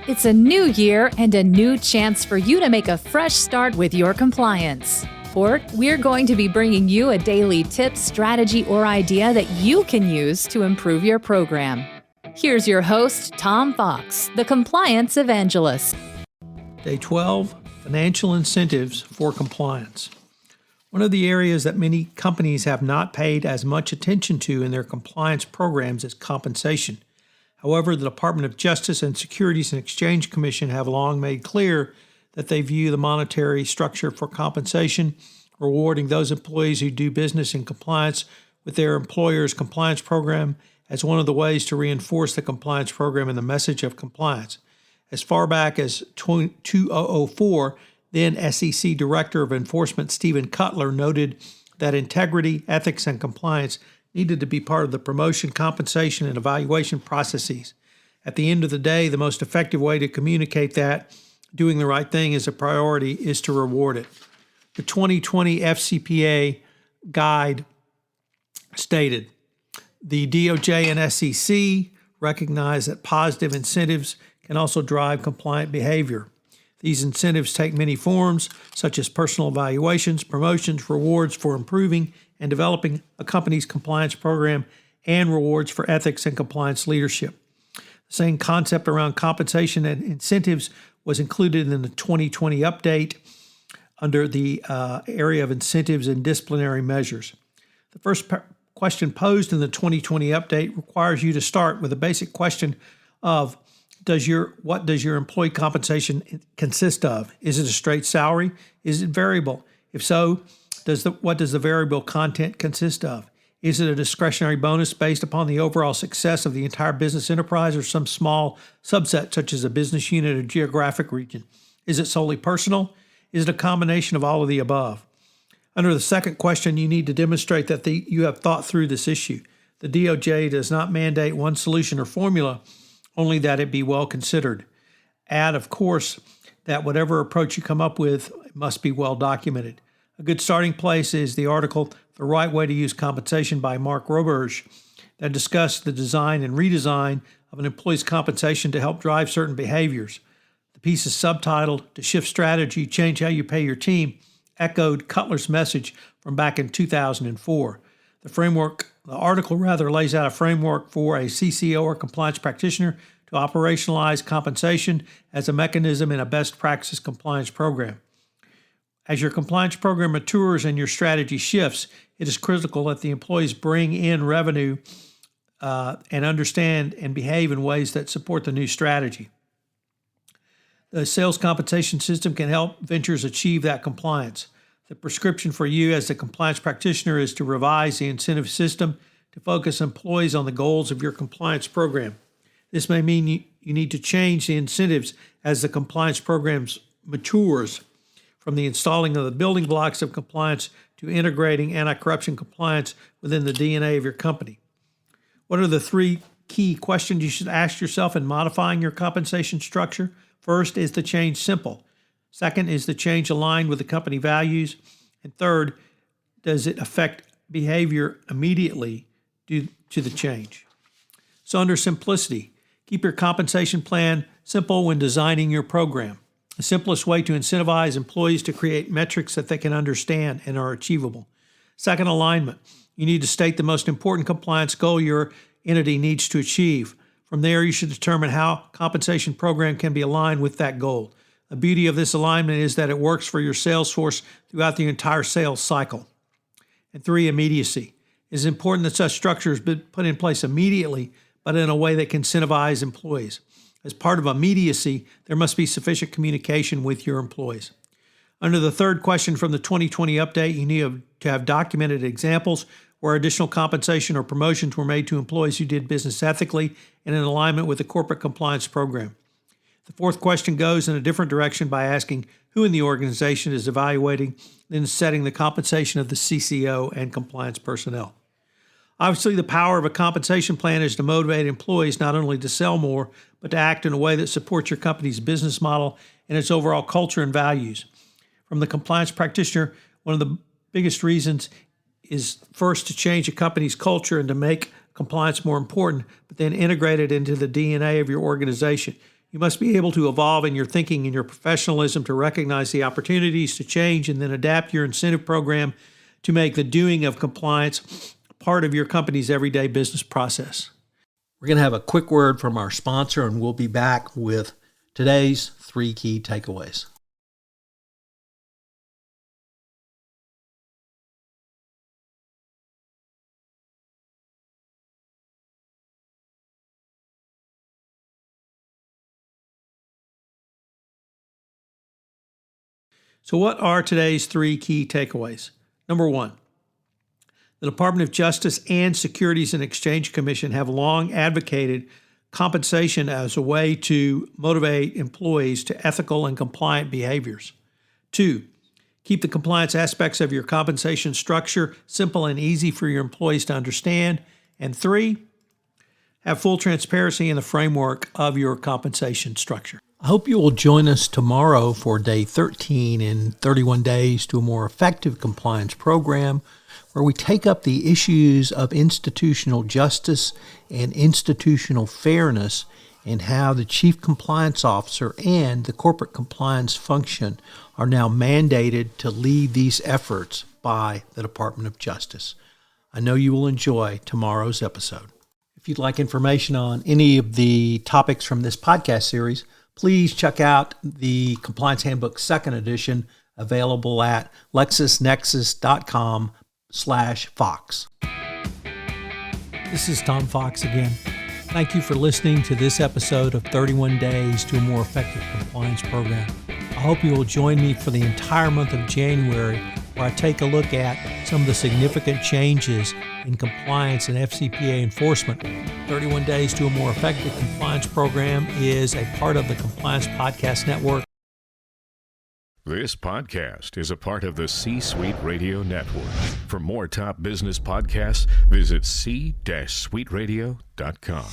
It's a new year and a new chance for you to make a fresh start with your compliance. We're going to be bringing you a daily tip, strategy, or idea that you can use to improve your program. Here's your host, Tom Fox, the Compliance Evangelist. Day 12, Financial Incentives for Compliance. One of the areas that many companies have not paid as much attention to in their compliance programs is compensation. However, the Department of Justice and Securities and Exchange Commission have long made clear that they view the monetary structure for compensation, rewarding those employees who do business in compliance with their employer's compliance program, as one of the ways to reinforce the compliance program and the message of compliance. As far back as 2004, then SEC Director of Enforcement Stephen Cutler noted that integrity, ethics, and compliance needed to be part of the promotion, compensation, and evaluation processes. At the end of the day, the most effective way to communicate that doing the right thing is a priority is to reward it. The 2020 FCPA Guide stated, the DOJ and SEC recognize that positive incentives can also drive compliant behavior. These incentives take many forms, such as personal evaluations, promotions, rewards for improving and developing a company's compliance program, and rewards for ethics and compliance leadership. The same concept around compensation and incentives was included in the 2020 update under the area of incentives and disciplinary measures. The first question posed in the 2020 update requires you to start with a basic question of what does your employee compensation consist of? Is it a straight salary? Is it variable? If so, what does the variable content consist of? Is it a discretionary bonus based upon the overall success of the entire business enterprise or some small subset such as a business unit or geographic region? Is it solely personal? Is it a combination of all of the above? Under the second question, you need to demonstrate that you have thought through this issue. The DOJ does not mandate one solution or formula, only that it be well considered. Add, of course, that whatever approach you come up with must be well documented. A good starting place is the article, The Right Way to Use Compensation by Mark Roberge, that discussed the design and redesign of an employee's compensation to help drive certain behaviors. The piece is subtitled, To Shift Strategy, Change How You Pay Your Team, echoed Cutler's message from back in 2004. The article lays out a framework for a CCO or compliance practitioner to operationalize compensation as a mechanism in a best practice compliance program. As your compliance program matures and your strategy shifts, it is critical that the employees bring in revenue and understand and behave in ways that support the new strategy. The sales compensation system can help ventures achieve that compliance. The prescription for you as the compliance practitioner is to revise the incentive system to focus employees on the goals of your compliance program. This may mean you need to change the incentives as the compliance program matures, from the installing of the building blocks of compliance to integrating anti-corruption compliance within the DNA of your company. What are the three key questions you should ask yourself in modifying your compensation structure? First, is the change simple? Second, is the change aligned with the company values? And third, does it affect behavior immediately due to the change? So under simplicity, keep your compensation plan simple when designing your program. The simplest way to incentivize employees to create metrics that they can understand and are achievable. Second, alignment. You need to state the most important compliance goal your entity needs to achieve. From there, you should determine how compensation program can be aligned with that goal. The beauty of this alignment is that it works for your sales force throughout the entire sales cycle. And three, immediacy. It is important that such structures be put in place immediately, but in a way that can incentivize employees. As part of immediacy, there must be sufficient communication with your employees. Under the third question from the 2020 update, you need to have documented examples where additional compensation or promotions were made to employees who did business ethically and in alignment with the corporate compliance program. The fourth question goes in a different direction by asking who in the organization is evaluating, then setting the compensation of the CCO and compliance personnel. Obviously, the power of a compensation plan is to motivate employees not only to sell more, but to act in a way that supports your company's business model and its overall culture and values. From the compliance practitioner, one of the biggest reasons is first to change a company's culture and to make compliance more important, but then integrate it into the DNA of your organization. You must be able to evolve in your thinking and your professionalism to recognize the opportunities to change and then adapt your incentive program to make the doing of compliance part of your company's everyday business process. We're going to have a quick word from our sponsor, and we'll be back with today's 3 key takeaways. So what are today's 3 key takeaways? Number 1, the Department of Justice and Securities and Exchange Commission have long advocated compensation as a way to motivate employees to ethical and compliant behaviors. 2, keep the compliance aspects of your compensation structure simple and easy for your employees to understand. And 3, have full transparency in the framework of your compensation structure. I hope you will join us tomorrow for day 13 in 31 Days to a More Effective Compliance Program, where we take up the issues of institutional justice and institutional fairness and how the Chief Compliance Officer and the corporate compliance function are now mandated to lead these efforts by the Department of Justice. I know you will enjoy tomorrow's episode. If you'd like information on any of the topics from this podcast series, please check out the Compliance Handbook 2nd edition, available at lexisnexis.com/Fox. This is Tom Fox again. Thank you for listening to this episode of 31 Days to a More Effective Compliance Program. I hope you will join me for the entire month of January, where I take a look at some of the significant changes in compliance and FCPA enforcement. 31 Days to a More Effective Compliance Program is a part of the Compliance Podcast Network. This podcast is a part of the C-Suite Radio Network. For more top business podcasts, visit c-suiteradio.com.